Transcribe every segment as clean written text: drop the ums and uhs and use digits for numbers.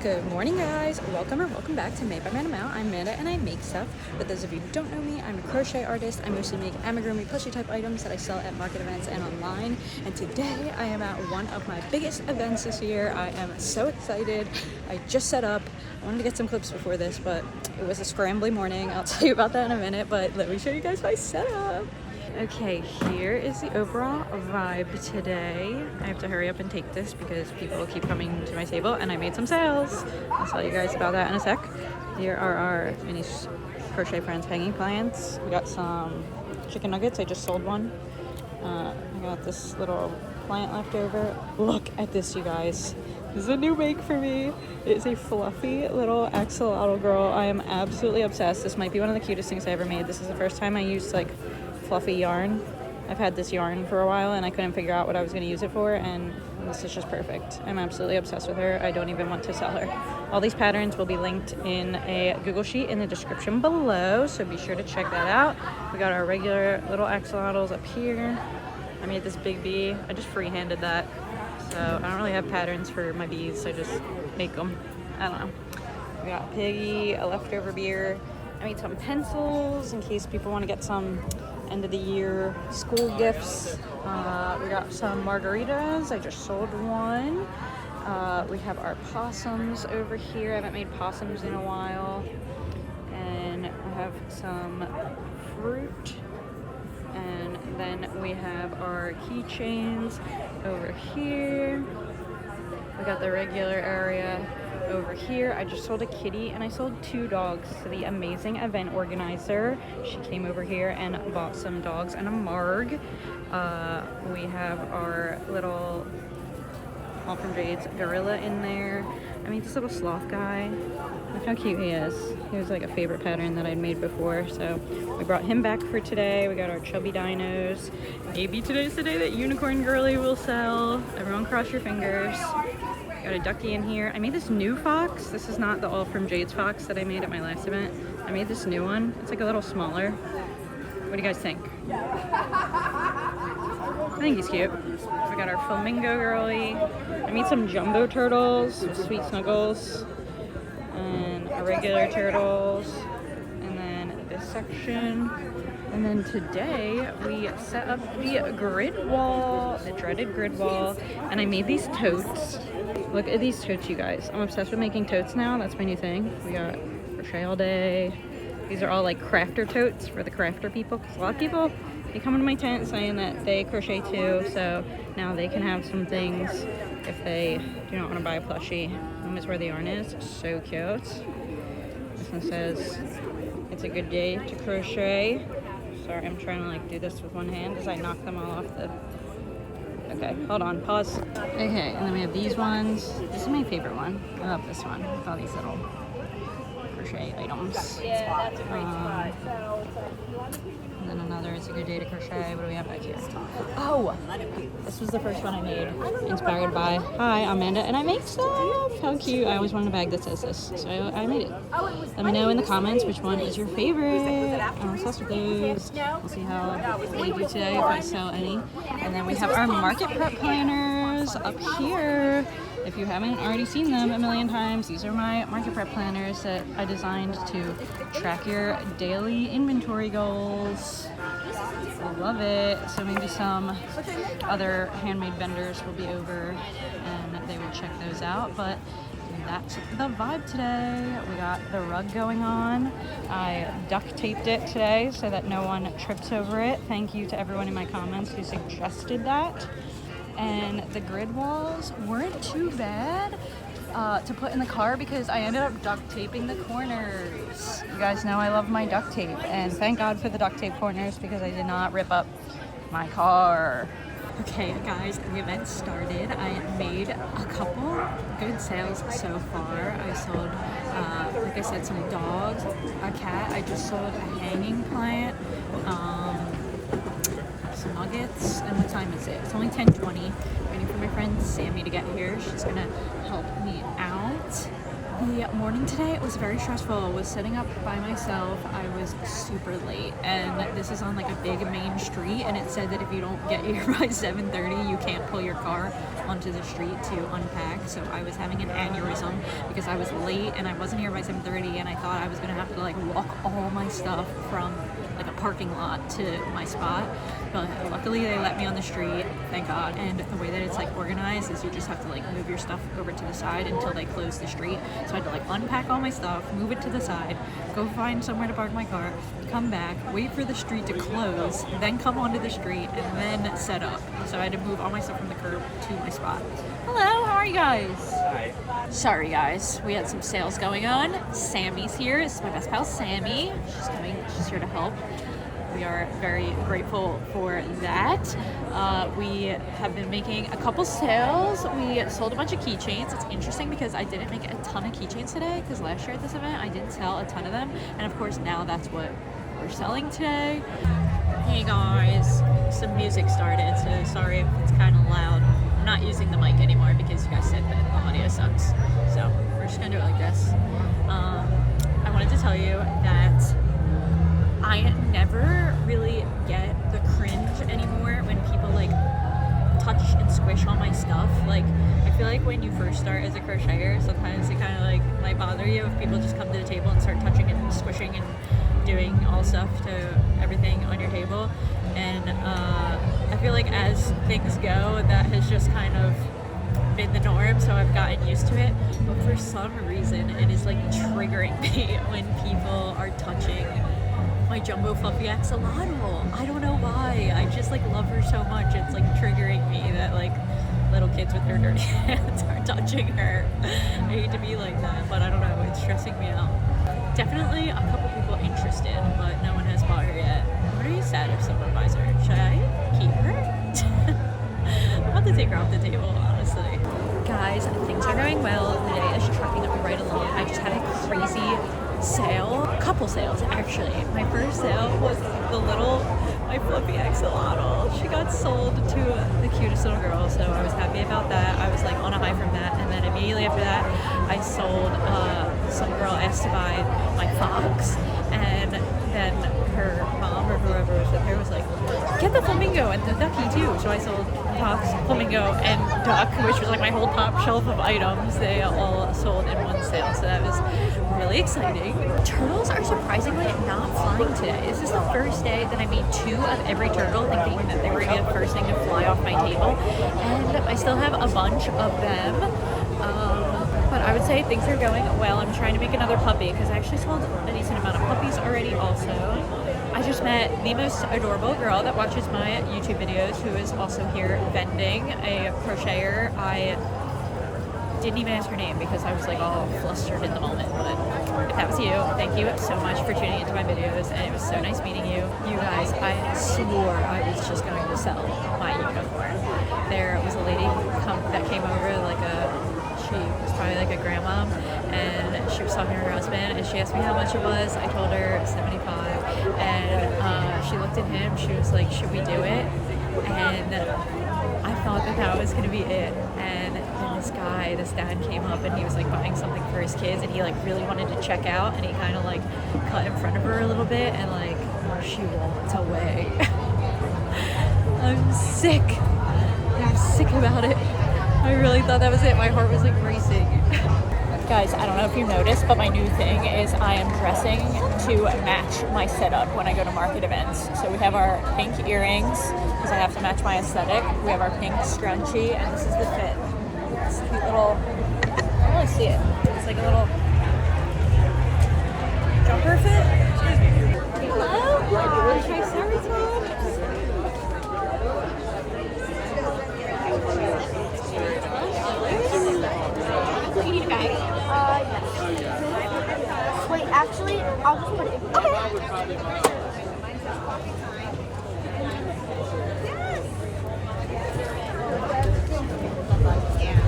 Good morning, guys. Welcome back to Made by Madam Out. I'm Amanda and I make stuff. For those of you who don't know me, I'm a crochet artist. I mostly make amigurumi plushie type items that I sell at market events and online. And today I am at one of my biggest events this year. I am so excited. I just set up. I wanted to get some clips before this, but it was a scrambly morning. I'll tell you about that in a minute, but let me show you guys my setup. Okay, here is the overall vibe today. I have to hurry up and take this because people will keep coming to my table and I made some sales. I'll tell you guys about that in a sec. Here are our mini crochet friends hanging plants. We got some chicken nuggets. I just sold one. I got this little plant left over. Look at this, you guys. This is a new make for me. It is a fluffy little axolotl girl. I am absolutely obsessed. This might be one of the cutest things I ever made. This is the first time I used like fluffy yarn. I've had this yarn for a while and I couldn't figure out what I was going to use it for, and this is just perfect. I'm absolutely obsessed with her. I don't even want to sell her. All these patterns will be linked in a Google Sheet in the description below, so be sure to check that out. We got our regular little axolotls up here. I made this big bee. I just freehanded that, so I don't really have patterns for my bees, so I just make them. I don't know. We got Piggy, a leftover beer. I made some pencils in case people want to get some end of the year school gifts. We got some margaritas. I just sold one. We have our possums over here. I haven't made possums in a while. And we have some fruit. And then we have our keychains over here. We got the regular area over here. I just sold a kitty and I sold 2 dogs to the amazing event organizer. She came over here and bought some dogs and a marg. We have our little All from Jade's gorilla in there. I made this little sloth guy. Look how cute he is. He was like a favorite pattern that I'd made before, so we brought him back for today. We got our chubby dinos. Maybe today's the day that unicorn girly will sell. Everyone cross your fingers. Got a ducky in here. I made this new fox. This is not the All from Jade's fox that I made at my last event. I made this new one. It's like a little smaller. What do you guys think? I think he's cute. We got our flamingo girly. I made some jumbo turtles, some sweet snuggles, and regular turtles. And then this section. And then today we set up the grid wall, the dreaded grid wall, and I made these totes. Look at these totes, you guys. I'm obsessed with making totes now. That's my new thing. We got crochet all day. These are all like crafter totes for the crafter people, because a lot of people, they come into my tent saying that they crochet too, so now they can have some things if they do not want to buy a plushie. This is where the yarn is. So cute. This one says, it's a good day to crochet. Sorry, I'm trying to like do this with one hand as I knock them all off the... Okay, hold on, pause. Okay, and then we have these ones. This is my favorite one. I love this one with all these little crochet items. Yeah, that's a great And then another, it's a good day to crochet. What do we have back here? Oh, this was the first one I made, inspired by, hi, I'm Amanda, and I make stuff. How cute. I always wanted a bag that says this, so I made it. Let me know in the comments which one is your favorite. I'm obsessed with those. We'll see how we do today, if I sell any. And then we have our market prep planners up here. If you haven't already seen them a million times, these are my market prep planners that I designed to track your daily inventory goals. I love it. So maybe some other handmade vendors will be over and they will check those out. But that's the vibe today. We got the rug going on. I duct taped it today so that no one trips over it. Thank you to everyone in my comments who suggested that. And the grid walls weren't too bad to put in the car because I ended up duct taping the corners. You guys know I love my duct tape, and thank God for the duct tape corners because I did not rip up my car. Okay guys, the event started. I made a couple good sales so far. I sold, like I said, some dogs, a cat. I just sold a hanging plant. Nuggets. And what time is it? It's only 10:20. Waiting for my friend Sammy to get here. She's gonna help me out. The morning today was very stressful. I was setting up by myself. I was super late, and this is on like a big main street, and it said that if you don't get here by 7:30 you can't pull your car onto the street to unpack. So I was having an aneurysm because I was late and I wasn't here by 7:30, and I thought I was gonna have to like walk all my stuff from like a parking lot to my spot, but luckily they let me on the street, thank God. And the way that it's like organized is you just have to like move your stuff over to the side until they close the street. So I had to like unpack all my stuff, move it to the side, go find somewhere to park my car, come back, wait for the street to close, then come onto the street, and then set up. So I had to move all my stuff from the curb to my spot. Hello, how are you guys? Hi. Sorry guys, we had some sales going on. Sammy's here. This is my best pal Sammy. She's here to help. We are very grateful for that. We have been making a couple sales. We sold a bunch of keychains. It's interesting because I didn't make a ton of keychains today because last year at this event I didn't sell a ton of them, and of course now that's what we're selling today. Hey guys, some music started, so sorry if it's kind of loud. I'm not using the mic anymore because you guys said that the audio sucks, so we're just gonna do it like this. I wanted to tell you that I never really get the cringe anymore when people like touch and squish all my stuff. Like, I feel like when you first start as a crocheter, sometimes it kind of like might bother you if people just come to the table and start touching and squishing and doing all stuff to everything on your table. And I feel like as things go, that has just kind of been the norm, so I've gotten used to it. But for some reason, it is like triggering me when people are touching my jumbo fluffy axolotl. I don't know why. I just like love her so much. It's like triggering me that like little kids with their dirty hands are touching her. I hate to be like that, but I don't know. It's stressing me out. Definitely a couple people interested, but no one has bought her yet. I'm gonna be sad if someone buys her. Should I keep her? I'm about to take her off the table, honestly. Guys, things are going well. The day is trucking right along. I just had a crazy sale, couple sales actually. My first sale was my fluffy axolotl. She got sold to the cutest little girl, so I was happy about that. I was like on a high from that, and then immediately after that I sold some girl asked to buy my fox, and then her mom or whoever was with her was like, get the flamingo and the ducky too. So I sold fox, flamingo, and duck, which was like my whole top shelf of items. They all sold in one sale, so that was really exciting. Turtles are surprisingly not flying today. This is the first day that I made 2 of every turtle, thinking that they were gonna be the first thing to fly off my table, and I still have a bunch of them. But I would say things are going well. I'm trying to make another puppy because I actually sold a decent amount of puppies already also. I just met the most adorable girl that watches my YouTube videos who is also here vending, a crocheter. I didn't even ask her name because I was like all flustered in the moment, but if that was you, thank you so much for tuning into my videos, and it was so nice meeting you. You guys, I swore I was just going to sell my unicorn. There was a lady that came over, she was probably like a grandma, and she was talking to her husband, and she asked me how much it was. I told her 75, and she looked at him, she was like, should we do it? And I thought that was gonna be it, and then this dad came up, and he was like buying something for his kids, and he like really wanted to check out, and he kind of like cut in front of her a little bit, and like she walked away. I'm sick about it. I really thought that was it. My heart was like racing. Guys, I don't know if you noticed, but my new thing is I am dressing to match my setup when I go to market events. So we have our pink earrings, because I have to match my aesthetic. We have our pink scrunchie, and this is the fit. It's a cute little, I don't really see it. It's like a little jumper fit. Hello? Triceratops. You need a bag? Yes. Wait, actually, I'll just put it in. Okay.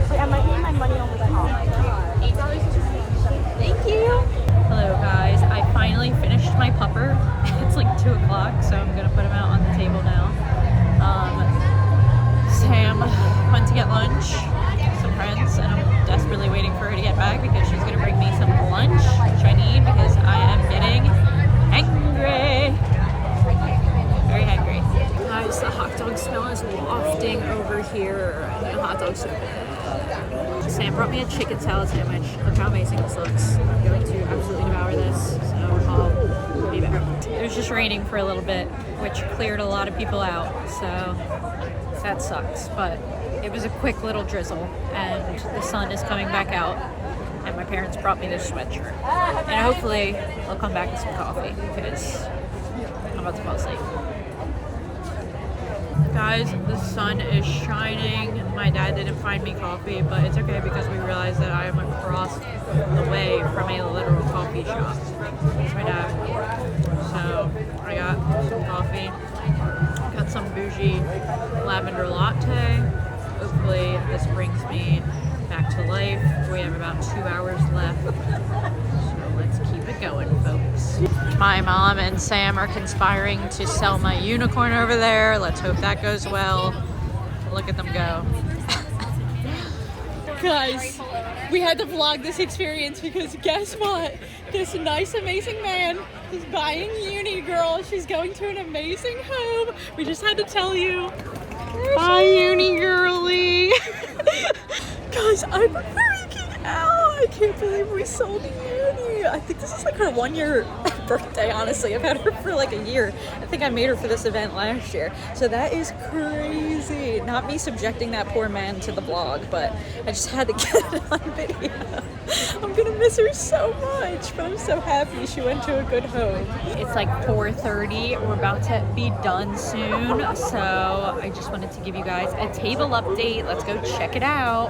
Wait, I might need my money over the top. Thank you. Hello guys, I finally finished my pupper. It's like 2 o'clock, so I'm gonna put him out on the table now. Sam went to get lunch with some friends, and I'm desperately waiting for her to get back because she's gonna bring me salad sandwich. Look how amazing this looks. I'm going to absolutely devour this, so I'll be back. It was just raining for a little bit, which cleared a lot of people out, so that sucks. But it was a quick little drizzle, and the sun is coming back out, and my parents brought me this sweatshirt. And hopefully I'll come back with some coffee, because I'm about to fall asleep. Guys, the sun is shining. My dad didn't find me coffee, but it's okay because we realized that I am across the way from a literal coffee shop. It's my dad. So I got some coffee, got some bougie lavender latte. Hopefully this brings me back to life. We have about 2 hours left. So let's keep it going, folks. My mom and Sam are conspiring to sell my unicorn over there. Let's hope that goes well. Look at them go. Guys, we had to vlog this experience because guess what? This nice, amazing man is buying Uni Girl. She's going to an amazing home. We just had to tell you. Bye, Uni Girly. Guys, I'm freaking out. I can't believe we sold Uni. I think this is like her 1-year birthday, honestly. I've had her for like a year. I think I made her for this event last year. So that is crazy. Not me subjecting that poor man to the vlog, but I just had to get it on video. I'm gonna miss her so much, but I'm so happy she went to a good home. It's like 4:30. We're about to be done soon. So I just wanted to give you guys a table update. Let's go check it out.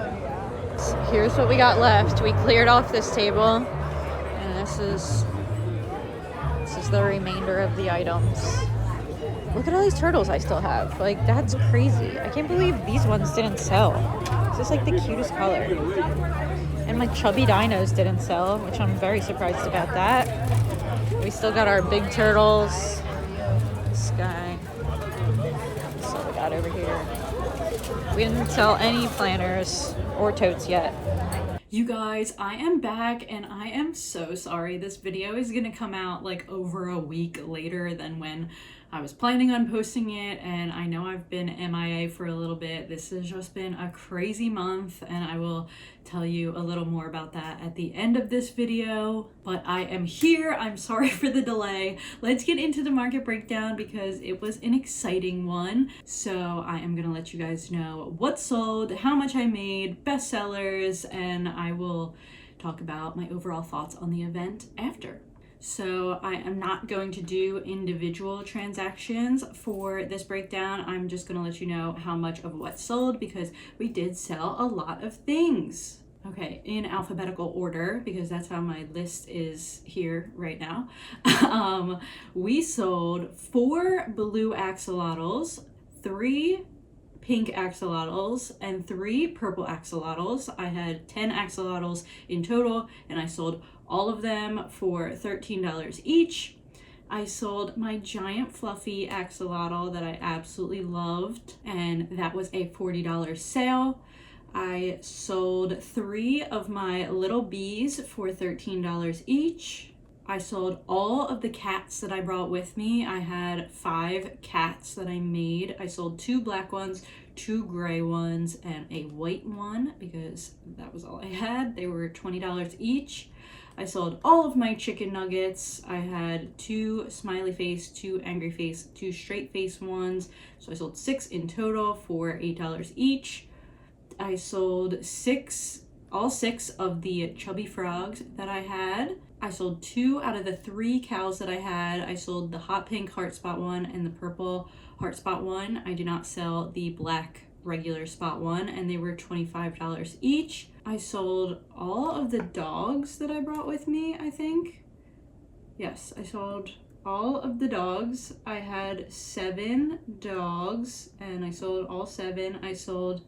So here's what we got left. We cleared off this table, and this is the remainder of the items. Look at all these turtles I still have. Like, that's crazy. I can't believe these ones didn't sell. This is like the cutest color. And my chubby dinos didn't sell, which I'm very surprised about that. We still got our big turtles. This guy. That's what we got over here. We didn't sell any planners or totes yet. You guys, I am back and I am so sorry. This video is gonna come out like over a week later than when I was planning on posting it, and I know I've been MIA for a little bit. This has just been a crazy month, and I will tell you a little more about that at the end of this video. But I am here. I'm sorry for the delay. Let's get into the market breakdown because it was an exciting one. So I am gonna let you guys know what sold, how much I made, best sellers, and I will talk about my overall thoughts on the event after. So I am not going to do individual transactions for this breakdown. I'm just going to let you know how much of what sold because we did sell a lot of things. Okay, in alphabetical order, because that's how my list is here right now. We sold 4 blue axolotls, 3 pink axolotls, and 3 purple axolotls. I had 10 axolotls in total, and I sold all of them for $13 each. I sold my giant fluffy axolotl that I absolutely loved, and that was a $40 sale. I sold 3 of my little bees for $13 each. I sold all of the cats that I brought with me. I had 5 cats that I made. I sold 2 black ones, 2 gray ones, and a white one because that was all I had. They were $20 each. I sold all of my chicken nuggets. I had 2 smiley face, 2 angry face, 2 straight face ones. So I sold 6 in total for $8 each. I sold all 6 of the chubby frogs that I had. I sold 2 out of the 3 cows that I had. I sold the hot pink heart spot one and the purple heart spot one. I did not sell the black regular spot one, and they were $25 each. I sold all of the dogs that I brought with me, I think. Yes, I sold all of the dogs. I had 7 dogs, and I sold all 7. I sold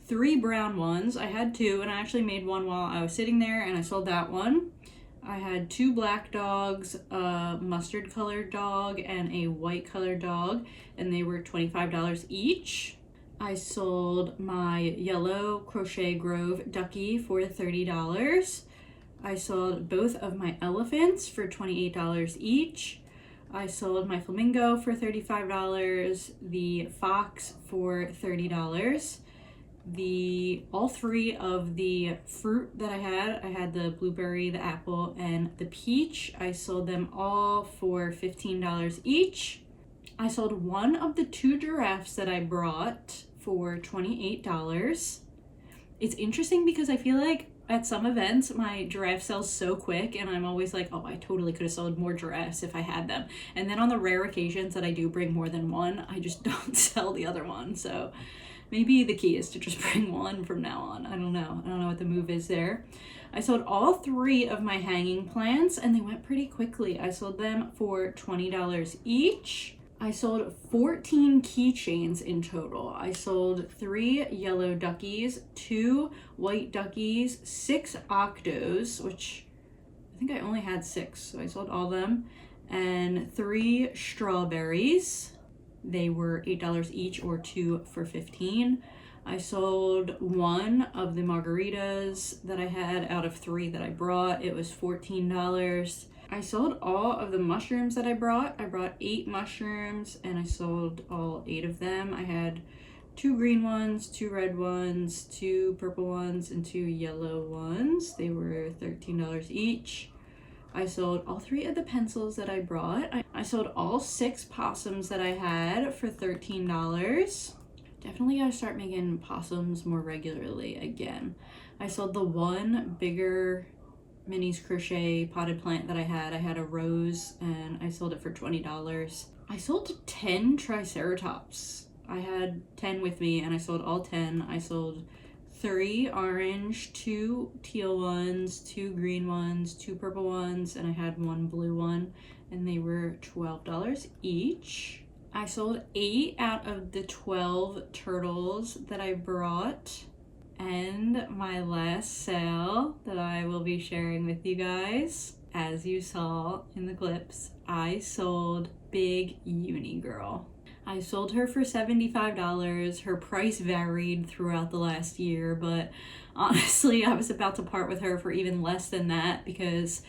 3 brown ones. I had 2, and I actually made one while I was sitting there, and I sold that one. I had 2 black dogs, a mustard colored dog, and a white colored dog, and they were $25 each. I sold my yellow Crochet Grove ducky for $30. I sold both of my elephants for $28 each. I sold my flamingo for $35, the fox for $30, all three of the fruit that I had the blueberry, the apple, and the peach. I sold them all for $15 each. I sold one of the 2 giraffes that I brought for $28. It's interesting because I feel like at some events my giraffe sells so quick and I'm always like, oh, I totally could have sold more giraffes if I had them. And then on the rare occasions that I do bring more than one, I just don't sell the other one. So maybe the key is to just bring one from now on. I don't know what the move is there. I sold all 3 of my hanging plants and they went pretty quickly. I sold them for $20 each. I sold 14 keychains in total. I sold 3 yellow duckies, 2 white duckies, 6 octos, which I think I only had 6, so I sold all of them, and 3 strawberries. They were $8 each or 2 for $15. I sold 1 of the margaritas that I had out of 3 that I brought. It was $14. I sold all of the mushrooms that I brought. I brought 8 mushrooms and I sold all 8 of them. I had 2 green ones, 2 red ones, 2 purple ones, and 2 yellow ones. They were $13 each. I sold all 3 of the pencils that I brought. I sold all 6 possums that I had for $13. Definitely gotta start making possums more regularly again. I sold the 1 bigger Minnie's Crochet potted plant that I had a rose and I sold it for $20. I sold 10 triceratops. I had 10 with me and I sold all 10. I sold 3 orange, 2 teal ones, 2 green ones, 2 purple ones, and I had 1 blue one, and they were $12 each. I sold 8 out of the 12 turtles that I brought. And my last sale that I will be sharing with you guys, as you saw in the clips, I sold Big Uni Girl. I sold her for $75. Her price varied throughout the last year, but honestly, I was about to part with her for even less than that because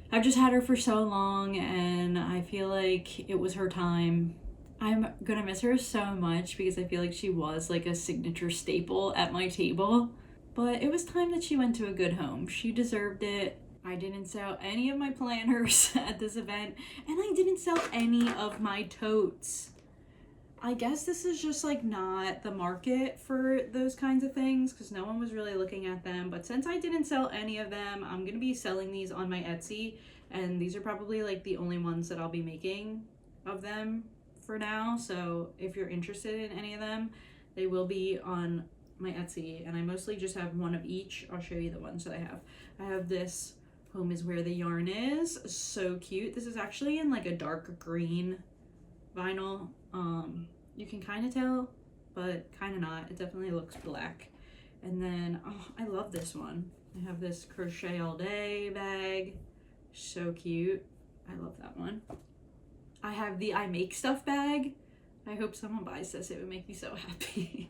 I've just had her for so long and I feel like it was her time. I'm gonna miss her so much because I feel like she was like a signature staple at my table. But it was time that she went to a good home. She deserved it. I didn't sell any of my planners at this event, and I didn't sell any of my totes. I guess this is just like not the market for those kinds of things because no one was really looking at them. But since I didn't sell any of them, I'm gonna be selling these on my Etsy, and these are probably like the only ones that I'll be making of them for now. So if you're interested in any of them, they will be on my Etsy, and I mostly just have 1 of each. I'll show you the ones that I have. I have this Home is Where the Yarn Is. So cute. This is actually in like a dark green vinyl. You can kind of tell, but kind of not. It definitely looks black. And then, oh, I love this one. I have this Crochet All Day bag. So cute. I love that one. I have the I Make Stuff bag. I hope someone buys this. It would make me so happy.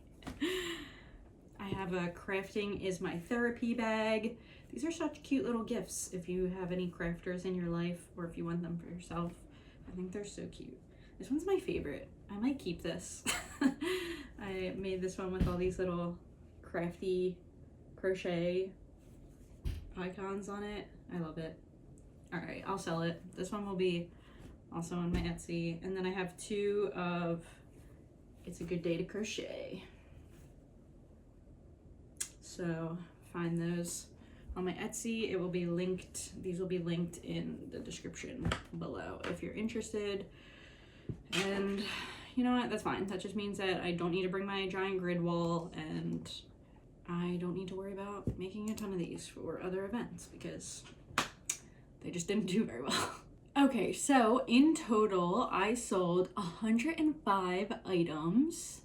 I have a Crafting is My Therapy bag. These are such cute little gifts if you have any crafters in your life or if you want them for yourself. I think they're so cute. This one's my favorite. I might keep this. I made this one with all these little crafty crochet icons on it. I love it. All right, I'll sell it. This one will be also on my Etsy. And then I have 2 of It's a Good Day to Crochet. So find those on my Etsy. It will be linked. These will be linked in the description below if you're interested. And you know what? That's fine. That just means that I don't need to bring my giant grid wall and I don't need to worry about making a ton of these for other events because they just didn't do very well. Okay, so in total, I sold 105 items.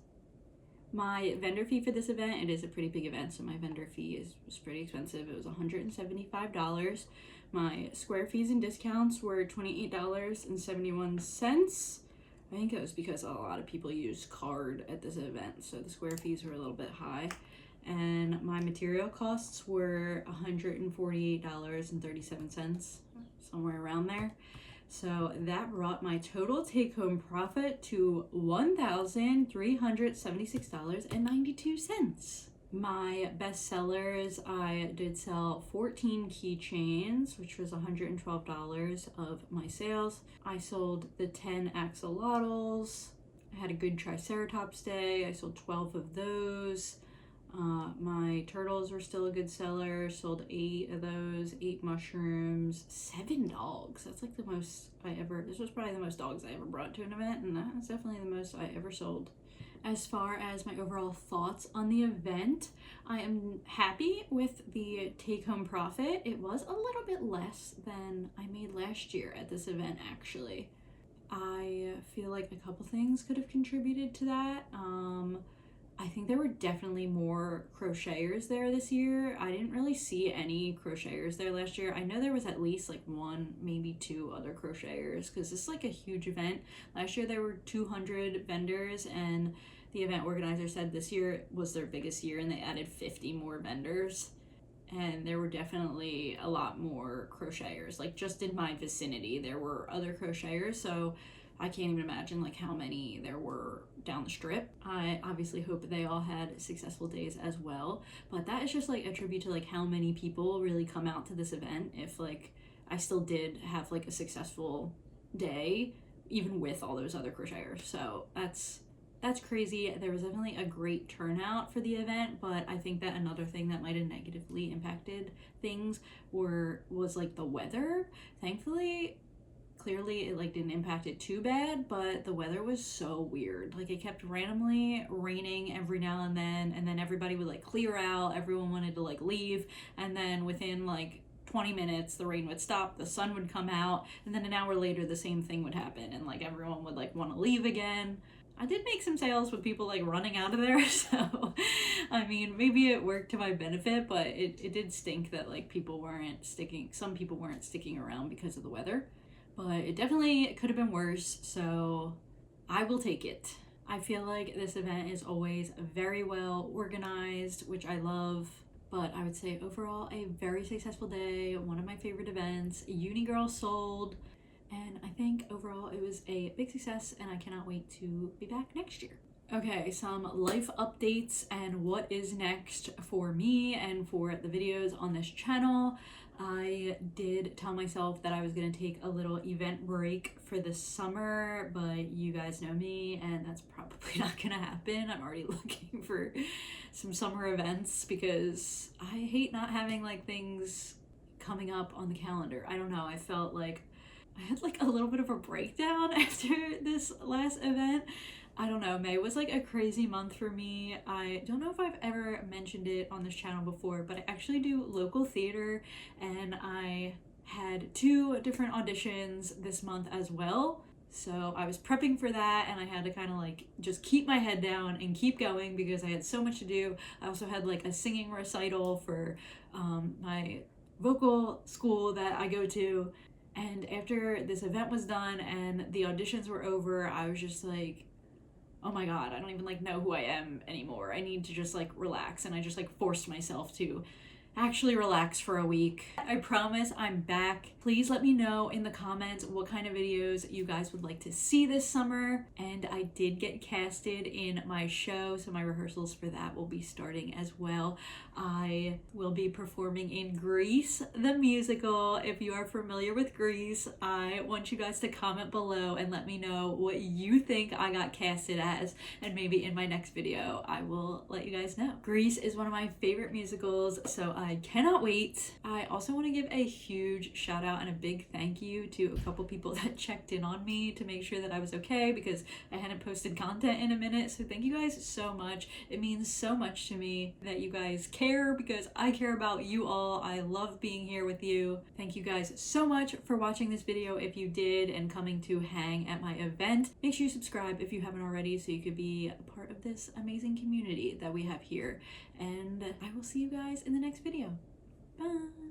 My vendor fee for this event, it is a pretty big event, so my vendor fee was pretty expensive. It was $175. My square fees and discounts were $28.71. I think it was because a lot of people used card at this event, so the square fees were a little bit high. And my material costs were $148.37, somewhere around there. So that brought my total take-home profit to $1,376.92. My best sellers, I did sell 14 keychains, which was $112 of my sales. I sold the 10 axolotls. I had a good Triceratops day. I sold 12 of those. My turtles were still a good seller. Sold 8 of those, 8 mushrooms, 7 dogs. That's like the most I ever, this was probably the most dogs I ever brought to an event, and that's definitely the most I ever sold. As far as my overall thoughts on the event, I am happy with the take-home profit. It was a little bit less than I made last year at this event, actually. I feel like a couple things could have contributed to that. I think there were definitely more crocheters there this year. I didn't really see any crocheters there last year. I know there was at least like 1, maybe 2 other crocheters, because this is like a huge event. Last year there were 200 vendors, and the event organizer said this year was their biggest year and they added 50 more vendors. And there were definitely a lot more crocheters. Like just in my vicinity there were other crocheters, so I can't even imagine like how many there were down the strip. I obviously hope they all had successful days as well, but that is just like a tribute to like how many people really come out to this event. If like I still did have like a successful day even with all those other crocheters, so that's crazy. There was definitely a great turnout for the event, but I think that another thing that might have negatively impacted things was like the weather. Thankfully, clearly it like didn't impact it too bad, but the weather was so weird. Like it kept randomly raining every now and then everybody would like clear out, everyone wanted to like leave, and then within like 20 minutes the rain would stop, the sun would come out, and then an hour later the same thing would happen and like everyone would like want to leave again. I did make some sales with people like running out of there, so I mean maybe it worked to my benefit, but it did stink that like some people weren't sticking around because of the weather. But it definitely could have been worse, so I will take it. I feel like this event is always very well organized, which I love, but I would say overall a very successful day, one of my favorite events. Uni Girl sold, and I think overall it was a big success, and I cannot wait to be back next year. Okay, some life updates and what is next for me and for the videos on this channel. I did tell myself that I was going to take a little event break for the summer, but you guys know me and that's probably not going to happen. I'm already looking for some summer events because I hate not having like things coming up on the calendar. I don't know, I felt like I had like a little bit of a breakdown after this last event. I don't know, May was like a crazy month for me. I don't know if I've ever mentioned it on this channel before, but I actually do local theater, and I had 2 different auditions this month as well. So I was prepping for that, and I had to kind of like just keep my head down and keep going because I had so much to do. I also had like a singing recital for my vocal school that I go to. And after this event was done and the auditions were over, I was just like, oh my god, I don't even like know who I am anymore. I need to just like relax, and I just like forced myself to actually relax for a week. I promise I'm back. Please let me know in the comments what kind of videos you guys would like to see this summer. And I did get casted in my show, so my rehearsals for that will be starting as well. I will be performing in Grease, the musical. If you are familiar with Grease, I want you guys to comment below and let me know what you think I got casted as, and maybe in my next video I will let you guys know. Grease is one of my favorite musicals, so I cannot wait. I also want to give a huge shout out and a big thank you to a couple people that checked in on me to make sure that I was okay, because I hadn't posted content in a minute. So thank you guys so much. It means so much to me that you guys care, because I care about you all. I love being here with you. Thank you guys so much for watching this video if you did, and coming to hang at my event. Make sure you subscribe if you haven't already so you could be a part of this amazing community that we have here. And I will see you guys in the next video. Bye!